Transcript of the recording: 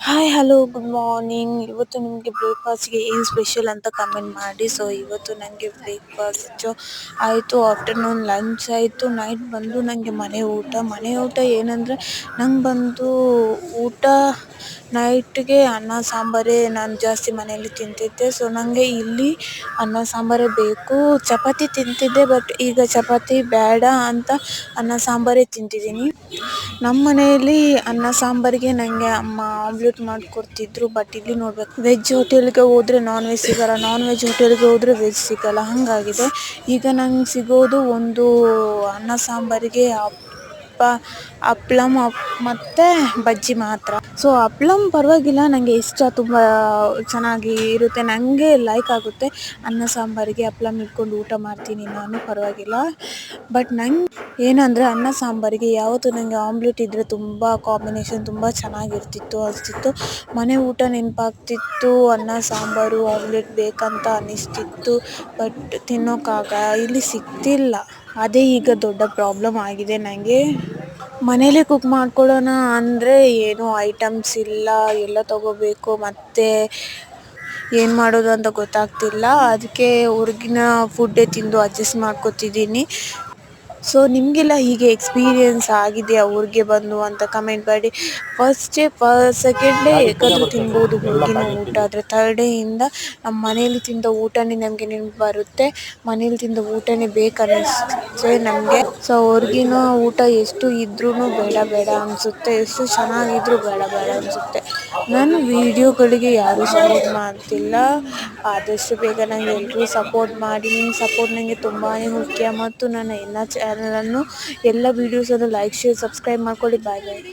Hi hello good morning. ಇವತ್ತು ನಿಮಗೆ ಬ್ರೇಕ್ಫಾಸ್ಟ್‌ಗೆ ಏನು ಸ್ಪೆಷಲ್ ಅಂತ ಕಮೆಂಟ್ ಮಾಡಿ. ಸೊ ಇವತ್ತು ನನಗೆ ಬ್ರೇಕ್ಫಾಸ್ಟ್ ಆಯಿತು, ಆಫ್ಟರ್ನೂನ್ ಲಂಚ್ ಆಯಿತು, ನೈಟ್ ಬಂದು ನನಗೆ ಮನೆ ಊಟ ಏನಂದರೆ ನಂಗೆ ಬಂದು ಊಟ ನೈಟ್‌ಗೆ ಅನ್ನ ಸಾಂಬಾರೇ ನಾನು ಜಾಸ್ತಿ ಮನೆಯಲ್ಲಿ ತಿಂತಿದ್ದೆ. ಸೊ ನನಗೆ ಇಲ್ಲಿ ಅನ್ನ ಸಾಂಬಾರೇ ಬೇಕು. ಚಪಾತಿ ತಿಂತಿದ್ದೆ, ಬಟ್ ಈಗ ಚಪಾತಿ ಬೇಡ ಅಂತ ಅನ್ನ ಸಾಂಬಾರೇ ತಿಂತಿದ್ದೀನಿ. ನಮ್ಮ ಮನೆಯಲ್ಲಿ ಅನ್ನ ಸಾಂಬಾರಿಗೆ ನನಗೆ ಅಮ್ಮ ಆಮ್ಲೆಟ್ ಮಾಡಿಕೊಡ್ತಿದ್ರು. ಬಟ್ ಇಲ್ಲಿ ನೋಡಬೇಕು, ವೆಜ್ ಹೋಟೆಲ್ಗೆ ಹೋದರೆ ನಾನ್ ವೆಜ್ ಸಿಗಲ್ಲ, ನಾನ್ ವೆಜ್ ಹೋಟೆಲ್ಗೆ ಹೋದರೆ ವೆಜ್ ಸಿಗಲ್ಲ, ಹಾಗಾಗಿದೆ. ಈಗ ನಂಗೆ ಸಿಗೋದು ಒಂದು ಅನ್ನ ಸಾಂಬಾರಿಗೆ ಹಪ್ಳಮ್ ಮತ್ತು ಬಜ್ಜಿ ಮಾತ್ರ. ಸೊ ಹಪ್ಳಮ್ ಪರವಾಗಿಲ್ಲ, ನನಗೆ ಇಷ್ಟ, ತುಂಬ ಚೆನ್ನಾಗಿ ಇರುತ್ತೆ, ನನಗೆ ಲೈಕ್ ಆಗುತ್ತೆ. ಅನ್ನ ಸಾಂಬಾರಿಗೆ ಹಪ್ಳಮ್ ಇಟ್ಕೊಂಡು ಊಟ ಮಾಡ್ತೀನಿ ನಾನು, ಪರವಾಗಿಲ್ಲ. ಬಟ್ ನಂಗೆ ಏನಂದರೆ ಅನ್ನ ಸಾಂಬಾರಿಗೆ ಯಾವತ್ತೂ ನನಗೆ ಆಮ್ಲೆಟ್ ಇದ್ದರೆ ತುಂಬ ಕಾಂಬಿನೇಷನ್ ತುಂಬ ಚೆನ್ನಾಗಿರ್ತಿತ್ತು ಅನಿಸ್ತಿತ್ತು. ಮನೆ ಊಟ ನೆನಪಾಗ್ತಿತ್ತು, ಅನ್ನ ಸಾಂಬಾರು ಆಮ್ಲೆಟ್ ಬೇಕಂತ ಅನ್ನಿಸ್ತಿತ್ತು. ಬಟ್ ಇಲ್ಲಿ ಸಿಗ್ತಿಲ್ಲ. ಅದೇ ಈಗ ದೊಡ್ಡ ಪ್ರಾಬ್ಲಮ್ ಆಗಿದೆ ನನಗೆ. ಮನೇಲೇ ಕುಕ್ ಮಾಡ್ಕೊಳ್ಳೋಣ ಅಂದರೆ ಏನೂ ಐಟಮ್ಸ್ ಇಲ್ಲ, ಎಲ್ಲ ತೊಗೋಬೇಕು, ಮತ್ತು ಏನು ಮಾಡೋದು ಅಂತ ಗೊತ್ತಾಗ್ತಿಲ್ಲ. ಅದಕ್ಕೆ ಹೊರ್ಗಿನ ಫುಡ್ಡೇ ತಿಂದು ಅಡ್ಜಸ್ಟ್ ಮಾಡ್ಕೊತಿದ್ದೀನಿ. ಸೊ ನಿಮಗೆಲ್ಲ ಹೀಗೆ ಎಕ್ಸ್ಪೀರಿಯೆನ್ಸ್ ಆಗಿದೆಯಾ ಊರಿಗೆ ಬಂದು ಅಂತ ಕಮೆಂಟ್ ಮಾಡಿ. ಸೆಕೆಂಡ್ ಡೇ ಹೇಗಾದರೂ ತಿನ್ಬೋದು ಹೊರಗಿನ ಊಟ, ಆದರೆ ಥರ್ಡ್ ಡೇಯಿಂದ ನಮ್ಮ ಮನೇಲಿ ತಿಂದ ಊಟನೇ ನಮಗೆ ನೆನಪು ಬರುತ್ತೆ. ಮನೇಲಿ ತಿಂದ ಊಟನೇ ಬೇಕನ್ನಿಸುತ್ತೆ ನಮಗೆ. ಸೊ ಹೊರಗಿನ ಊಟ ಎಷ್ಟು ಇದ್ರೂ ಬೇಡ ಬೇಡ ಅನಿಸುತ್ತೆ, ಎಷ್ಟು ಚೆನ್ನಾಗಿದ್ರೂ ಬೇಡ ಬೇಡ ಅನಿಸುತ್ತೆ. ನನ್ನ ವೀಡಿಯೋಗಳಿಗೆ ಯಾರೂ ಸಪೋರ್ಟ್ ಮಾಡ್ತಿಲ್ಲ. ಆದಷ್ಟು ಬೇಗ ನನಗೆ ಎಲ್ಲರೂ ಸಪೋರ್ಟ್ ಮಾಡಿ. ನಿಮ್ಮ ಸಪೋರ್ಟ್ ನನಗೆ ತುಂಬಾ ಮುಖ್ಯ. ಮತ್ತು ನನ್ನ ಎಲ್ಲ ಚಾನಲನ್ನು ಎಲ್ಲ ವೀಡಿಯೋಸನ್ನು ಲೈಕ್, ಶೇರ್, ಸಬ್ಸ್ಕ್ರೈಬ್ ಮಾಡ್ಕೊಳ್ಳಿ. ಬಾಯ್ ಬಾಯ್.